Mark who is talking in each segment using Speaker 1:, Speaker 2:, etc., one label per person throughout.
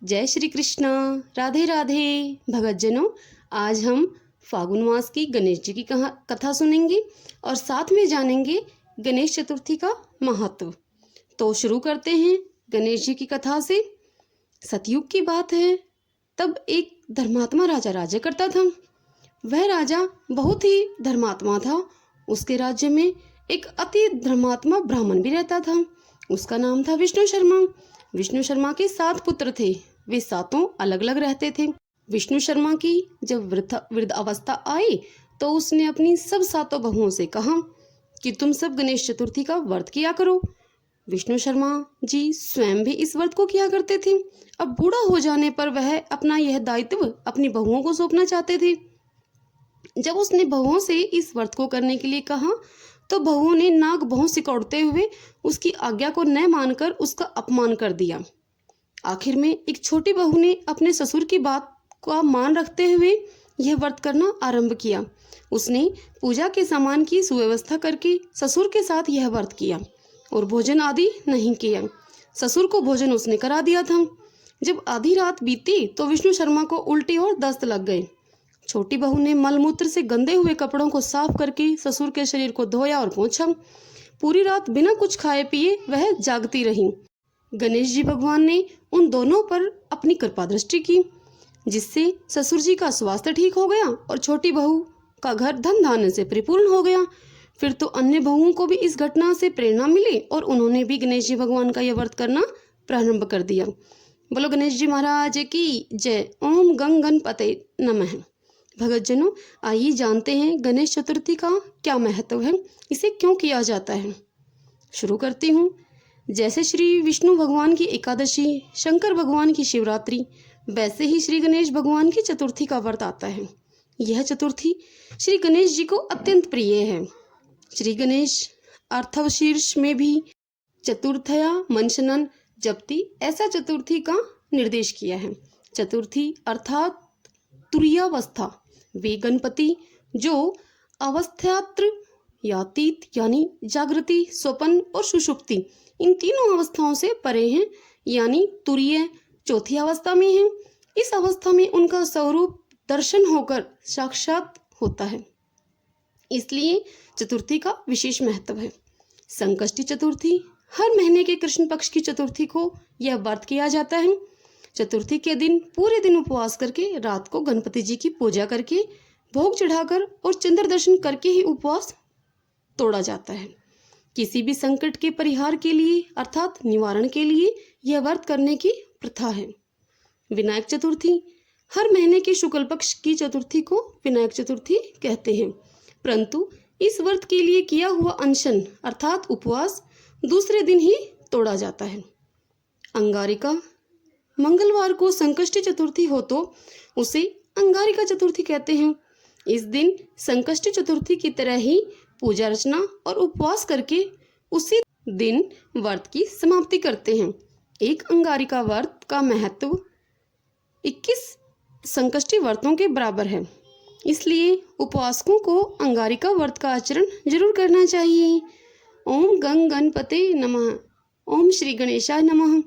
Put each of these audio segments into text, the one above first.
Speaker 1: जय श्री कृष्ण। राधे राधे। भगतजनों, आज हम फागुन मास की गणेश जी की कथा सुनेंगे और साथ में जानेंगे गणेश चतुर्थी का महत्व। तो शुरू करते हैं गणेश जी की कथा से। सतयुग की बात है। तब एक धर्मात्मा राजा राज्य करता था। वह राजा बहुत ही धर्मात्मा था। उसके राज्य में एक अति धर्मात्मा ब्राह्मण भी रहता था। उसका नाम था विष्णु शर्मा। विष्णु शर्मा के 7 पुत्र थे। वे सातों अलग अलग रहते थे। विष्णु शर्मा की जब वृद्ध अवस्था आई तो उसने अपनी सब 7 बहुओं से कहा कि तुम सब गणेश चतुर्थी का व्रत किया करो। विष्णु शर्मा जी स्वयं भी इस व्रत को किया करते थे। अब बूढ़ा हो जाने पर वह अपना यह दायित्व अपनी बहुओं को सौंपना चाहते थे। जब उसने बहुओं से इस व्रत को करने के लिए कहा तो बहुओं ने नाक भौं सिकोड़ते हुए उसकी आज्ञा को न मानकर उसका अपमान कर दिया। आखिर में एक छोटी बहू ने अपने ससुर की बात का मान रखते हुए यह व्रत करना आरंभ किया। उसने पूजा के सामान की सुव्यवस्था करके ससुर के साथ यह व्रत किया और भोजन आदि नहीं किया। ससुर को भोजन उसने करा दिया था। जब आधी रात बीती तो विष्णु शर्मा को उल्टी और दस्त लग गए। छोटी बहू ने मलमूत्र से गंदे हुए कपड़ों को साफ करके ससुर के शरीर को धोया और पोंछा। पूरी रात बिना कुछ खाए पिए वह जागती रही। गणेश जी भगवान ने उन दोनों पर अपनी कृपा दृष्टि की, जिससे ससुर जी का स्वास्थ्य ठीक हो गया और छोटी बहू का घर धन धान्य से परिपूर्ण हो गया। फिर तो अन्य बहुओं को भी इस घटना से प्रेरणा मिली और उन्होंने भी गणेश जी भगवान का यह व्रत करना प्रारंभ कर दिया। बोलो गणेश जी महाराज की जय। ओम गंग गणपते नमः। भगतजनों, आइए जानते हैं गणेश चतुर्थी का क्या महत्व है, इसे क्यों किया जाता है। शुरू करती हूँ। जैसे श्री विष्णु भगवान की एकादशी, शंकर भगवान की शिवरात्रि, वैसे ही श्री गणेश भगवान की चतुर्थी का व्रत आता है। यह चतुर्थी श्री गणेश जी को अत्यंत प्रिय है। श्री गणेश अर्थवशीर्ष में भी चतुर्थया मनशनन जपति ऐसा चतुर्थी का निर्देश किया है। चतुर्थी अर्थात तुरीयावस्था, वे गणपति जो अवस्थात्र यातीत यानी जागृति, स्वप्न और सुषुप्ति, इन तीनों अवस्थाओं से परे हैं, यानी तुरीय चौथी अवस्था में है। इस अवस्था में उनका स्वरूप दर्शन होकर साक्षात होता है, इसलिए चतुर्थी का विशेष महत्व है। संकष्टी चतुर्थी, हर महीने के कृष्ण पक्ष की चतुर्थी को यह व्रत किया जाता है। चतुर्थी के दिन पूरे दिन उपवास करके रात को गणपति जी की पूजा करके भोग चढ़ाकर और चंद्र दर्शन करके ही उपवास तोड़ा जाता है। किसी भी संकट के परिहार के लिए अर्थात निवारण के लिए यह व्रत करने की प्रथा है। विनायक चतुर्थी, हर महीने के शुक्ल पक्ष की चतुर्थी को विनायक चतुर्थी कहते हैं, परंतु इस व्रत के लिए किया हुआ अनशन अर्थात उपवास दूसरे दिन ही तोड़ा जाता है। अंगारिका, मंगलवार को संकष्टी चतुर्थी हो तो उसे अंगारिका चतुर्थी कहते हैं। इस दिन संकष्टी चतुर्थी की तरह ही पूजा अर्चना और उपवास करके उसी दिन व्रत की समाप्ति करते हैं। एक अंगारिका व्रत का महत्व 21 संकष्टी व्रतों के बराबर है, इसलिए उपासकों को अंगारिका व्रत का आचरण जरूर करना चाहिए। ओम गंग गणपते नमः। ओम श्री गणेशाय नमः।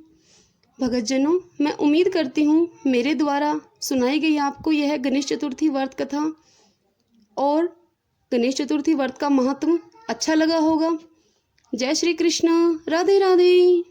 Speaker 1: भगतजनों, मैं उम्मीद करती हूँ मेरे द्वारा सुनाई गई आपको यह गणेश चतुर्थी व्रत कथा और गणेश चतुर्थी व्रत का महत्व अच्छा लगा होगा। जय श्री कृष्ण। राधे राधे।